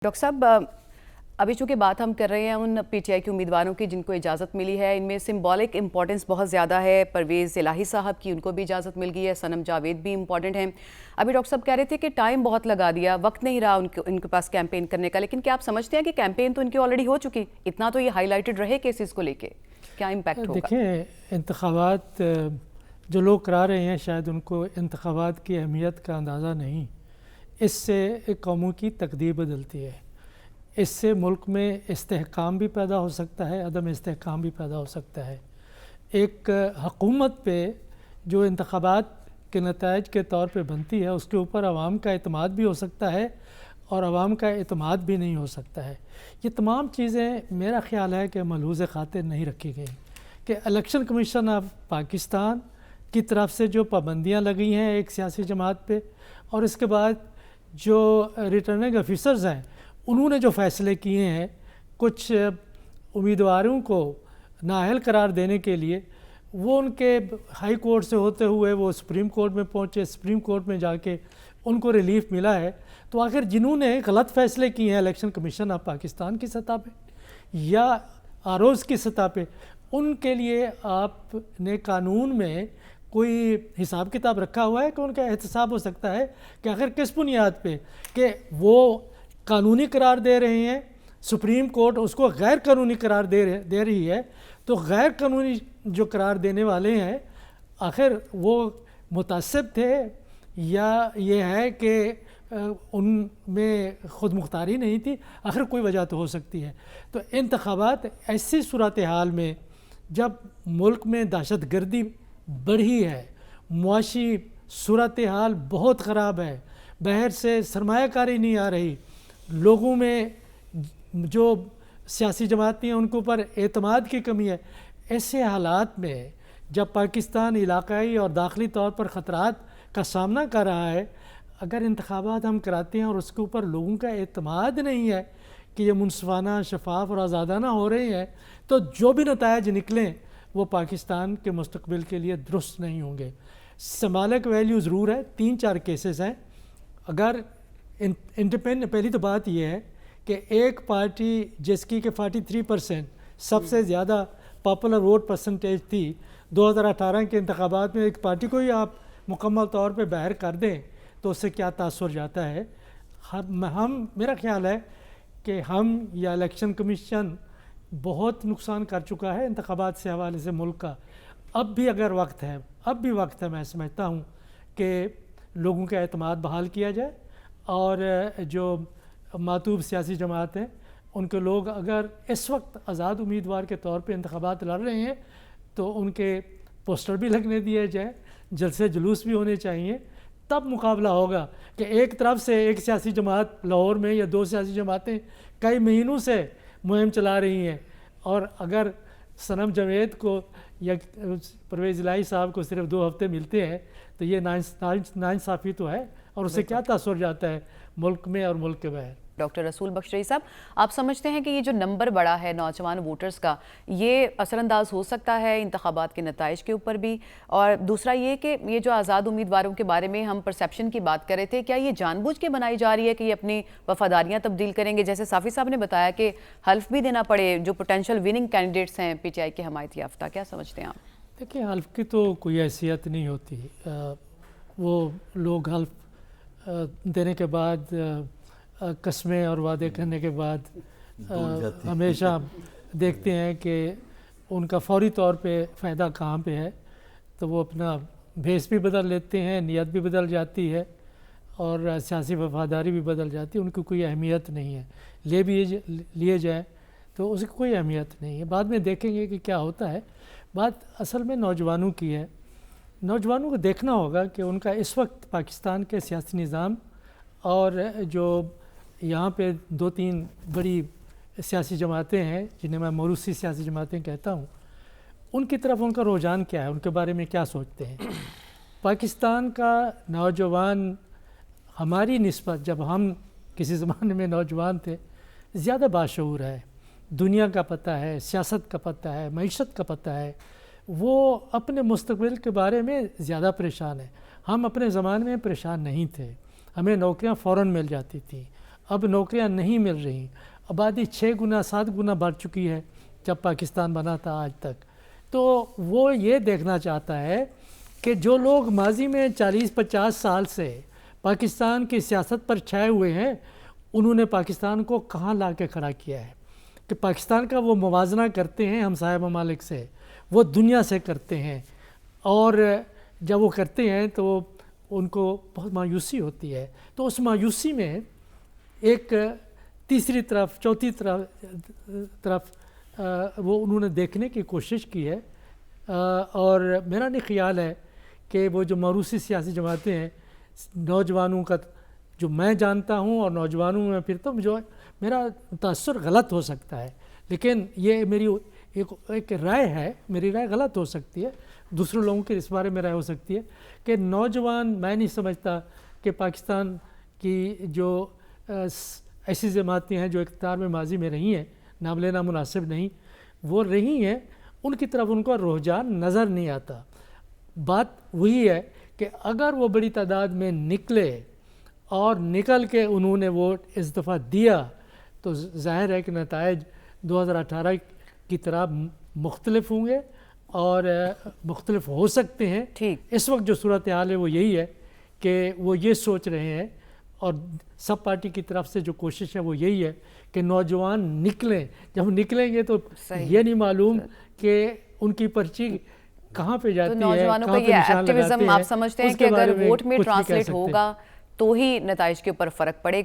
Doctor صاحب ابھی چونکہ بات ہم کر رہے ہیں ان پی ٹی آئی کے امیدواروں کی جن کو اجازت ملی ہے، ان میں سمبولک امپورٹنس بہت زیادہ ہے۔ پرویز الہی صاحب کی ان کو بھی اجازت مل گئی ہے، صنم جاوید بھی امپورٹنٹ ہیں۔ ابھی ڈاکٹر صاحب کہہ رہے تھے کہ ٹائم بہت لگا دیا، وقت نہیں رہا ان کے پاس کیمپین کرنے کا، لیکن کیا آپ سمجھتے ہیں کہ کیمپین تو ان کی آلریڈی ہو چکی، اتنا تو یہ ہائی لائٹڈ رہے کیسز کو لے کے، کیا امپیکٹ ہوگا؟ دیکھیں، انتخابات جو لوگ کرا رہے ہیں شاید ان کو انتخابات کی اہمیت کا اندازہ نہیں۔ اس سے ایک قوموں کی تقدیر بدلتی ہے، اس سے ملک میں استحکام بھی پیدا ہو سکتا ہے، عدم استحکام بھی پیدا ہو سکتا ہے۔ ایک حکومت پہ جو انتخابات کے نتائج کے طور پہ بنتی ہے، اس کے اوپر عوام کا اعتماد بھی ہو سکتا ہے اور عوام کا اعتماد بھی نہیں ہو سکتا ہے۔ یہ تمام چیزیں میرا خیال ہے کہ ملحوظ خاطر نہیں رکھی گئی کہ الیکشن کمیشن آف پاکستان کی طرف سے جو پابندیاں لگی ہیں ایک سیاسی جماعت پہ، اور اس کے بعد جو ریٹرننگ آفیسرز ہیں انہوں نے جو فیصلے کیے ہیں کچھ امیدواروں کو نااہل قرار دینے کے لیے، وہ ان کے ہائی کورٹ سے ہوتے ہوئے وہ سپریم کورٹ میں پہنچے، سپریم کورٹ میں جا کے ان کو ریلیف ملا ہے۔ تو آخر جنہوں نے غلط فیصلے کیے ہیں الیکشن کمیشن آف پاکستان کی سطح پہ یا آروز کی سطح پہ، ان کے لیے آپ نے قانون میں کوئی حساب کتاب رکھا ہوا ہے کہ ان کا احتساب ہو سکتا ہے کہ آخر کس بنیاد پہ کہ وہ قانونی قرار دے رہے ہیں، سپریم کورٹ اس کو غیر قانونی قرار دے رہی ہے، تو غیر قانونی جو قرار دینے والے ہیں آخر وہ متعصب تھے یا یہ ہے کہ ان میں خود مختاری نہیں تھی؟ آخر کوئی وجہ تو ہو سکتی ہے۔ تو انتخابات ایسی صورتحال میں جب ملک میں دہشت گردی بڑھی ہے، معاشی صورتحال بہت خراب ہے، باہر سے سرمایہ کاری نہیں آ رہی، لوگوں میں جو سیاسی جماعتیں ہیں ان کے اوپر اعتماد کی کمی ہے، ایسے حالات میں جب پاکستان علاقائی اور داخلی طور پر خطرات کا سامنا کر رہا ہے، اگر انتخابات ہم کراتے ہیں اور اس کے اوپر لوگوں کا اعتماد نہیں ہے کہ یہ منصفانہ، شفاف اور آزادانہ ہو رہے ہیں، تو جو بھی نتائج نکلیں وہ پاکستان کے مستقبل کے لیے درست نہیں ہوں گے۔ سمبولک ویلیو ضرور ہے، 3-4 کیسز ہیں۔ اگر انڈیپینڈنٹ، پہلی تو بات یہ ہے کہ ایک پارٹی جس کی کہ 43% سب سے زیادہ پاپولر ووٹ پرسنٹیج تھی 2018 کے انتخابات میں، ایک پارٹی کو ہی آپ مکمل طور پہ باہر کر دیں تو اس سے کیا تاثر جاتا ہے۔ میرا خیال ہے کہ ہم یا الیکشن کمیشن بہت نقصان کر چکا ہے انتخابات سے حوالے سے ملک کا۔ اب بھی اگر وقت ہے، میں سمجھتا ہوں کہ لوگوں کا اعتماد بحال کیا جائے، اور جو معطوب سیاسی جماعت ہیں ان کے لوگ اگر اس وقت آزاد امیدوار کے طور پہ انتخابات لڑ رہے ہیں تو ان کے پوسٹر بھی لگنے دیے جائیں، جلسے جلوس بھی ہونے چاہیے، تب مقابلہ ہوگا کہ ایک طرف سے ایک سیاسی جماعت لاہور میں یا 2 سیاسی جماعتیں کئی مہینوں سے مہم چلا رہی ہیں، اور اگر صنم جاوید کو یا پرویز الہی صاحب کو صرف 2 ہفتے ملتے ہیں تو یہ ناانصافی تو ہے، اور اسے کیا تاثر جاتا ہے ملک میں اور ملک کے باہر۔ ڈاکٹر رسول بخش رئی صاحب، آپ سمجھتے ہیں کہ یہ جو نمبر بڑا ہے نوجوان ووٹرز کا، یہ اثر انداز ہو سکتا ہے انتخابات کے نتائج کے اوپر بھی؟ اور دوسرا یہ کہ یہ جو آزاد امیدواروں کے بارے میں ہم پرسیپشن کی بات کر رہے تھے، کیا یہ جان بوجھ کے بنائی جا رہی ہے کہ یہ اپنی وفاداریاں تبدیل کریں گے؟ جیسے صافی صاحب نے بتایا کہ حلف بھی دینا پڑے جو پوٹینشیل وننگ کینڈیڈیٹس ہیں پی ٹی آئی کے حمایت یافتہ، کیا سمجھتے ہیں آپ؟ دیکھیں، حلف کی تو کوئی حیثیت نہیں ہوتی، وہ لوگ حلف دینے کے بعد، قسمیں اور وعدے کرنے کے بعد ہمیشہ دیکھتے ہیں کہ ان کا فوری طور پہ فائدہ کہاں پہ ہے، تو وہ اپنا بھیس بھی بدل لیتے ہیں، نیت بھی بدل جاتی ہے اور سیاسی وفاداری بھی بدل جاتی ہے، ان کی کوئی اہمیت نہیں ہے۔ لیے جائیں تو اس کی کوئی اہمیت نہیں ہے، بعد میں دیکھیں گے کہ کیا ہوتا ہے۔ بات اصل میں نوجوانوں کی ہے، نوجوانوں کو دیکھنا ہوگا کہ ان کا اس وقت پاکستان کے سیاسی نظام اور جو یہاں پہ 2-3 بڑی سیاسی جماعتیں ہیں جنہیں میں موروثی سیاسی جماعتیں کہتا ہوں، ان کی طرف ان کا رجحان کیا ہے، ان کے بارے میں کیا سوچتے ہیں۔ پاکستان کا نوجوان ہماری نسبت، جب ہم کسی زمانے میں نوجوان تھے، زیادہ باشعور ہے، دنیا کا پتہ ہے، سیاست کا پتہ ہے، معیشت کا پتہ ہے، وہ اپنے مستقبل کے بارے میں زیادہ پریشان ہے۔ ہم اپنے زمانے میں پریشان نہیں تھے، ہمیں نوکریاں فوراً مل جاتی تھیں، اب نوکریاں نہیں مل رہی. آبادی 6 گنا 7 گنا بڑھ چکی ہے جب پاکستان بنا تھا آج تک. تو وہ یہ دیکھنا چاہتا ہے کہ جو لوگ ماضی میں 40-50 سال سے پاکستان کی سیاست پر چھائے ہوئے ہیں انہوں نے پاکستان کو کہاں لا کے کھڑا کیا ہے. کہ پاکستان کا وہ موازنہ کرتے ہیں ہمسایہ ممالک سے, وہ دنیا سے کرتے ہیں, اور جب وہ کرتے ہیں تو ان کو بہت مایوسی ہوتی ہے. تو اس مایوسی میں ایک تیسری طرف چوتھی طرف وہ انہوں نے دیکھنے کی کوشش کی ہے. اور میرا نہیں خیال ہے کہ وہ جو موروثی سیاسی جماعتیں ہیں نوجوانوں کا, جو میں جانتا ہوں اور نوجوانوں میں پھرتا ہوں, جو میرا تاثر غلط ہو سکتا ہے, لیکن یہ میری ایک رائے ہے, میری رائے غلط ہو سکتی ہے, دوسرے لوگوں کی اس بارے میں رائے ہو سکتی ہے کہ نوجوان, میں نہیں سمجھتا کہ پاکستان کی جو ایسی جماعتیں ہیں جو اقتدار میں ماضی میں رہی ہیں, نام لینا مناسب نہیں, وہ رہی ہیں, ان کی طرف ان کا رجحان نظر نہیں آتا. بات وہی ہے کہ اگر وہ بڑی تعداد میں نکلے اور نکل کے انہوں نے ووٹ اس دفعہ دیا تو ظاہر ہے کہ نتائج 2018 کی طرح مختلف ہوں گے اور مختلف ہو سکتے ہیں. اس وقت جو صورتحال ہے وہ یہی ہے کہ وہ یہ سوچ رہے ہیں, اور سب پارٹی کی طرف سے جو کوشش ہے وہ یہی ہے کہ نوجوان نکلیں. جب نکلیں گے تو یہ نہیں معلوم کہ ان کی پرچی کہاں پہ جاتی ہے, نوجوانوں کا یہ ایکٹیویزم آپ سمجھتے ہیں کہ اگر ووٹ میں ٹرانسلیٹ ہوگا تو ہی نتائج کے اوپر فرق پڑے گا.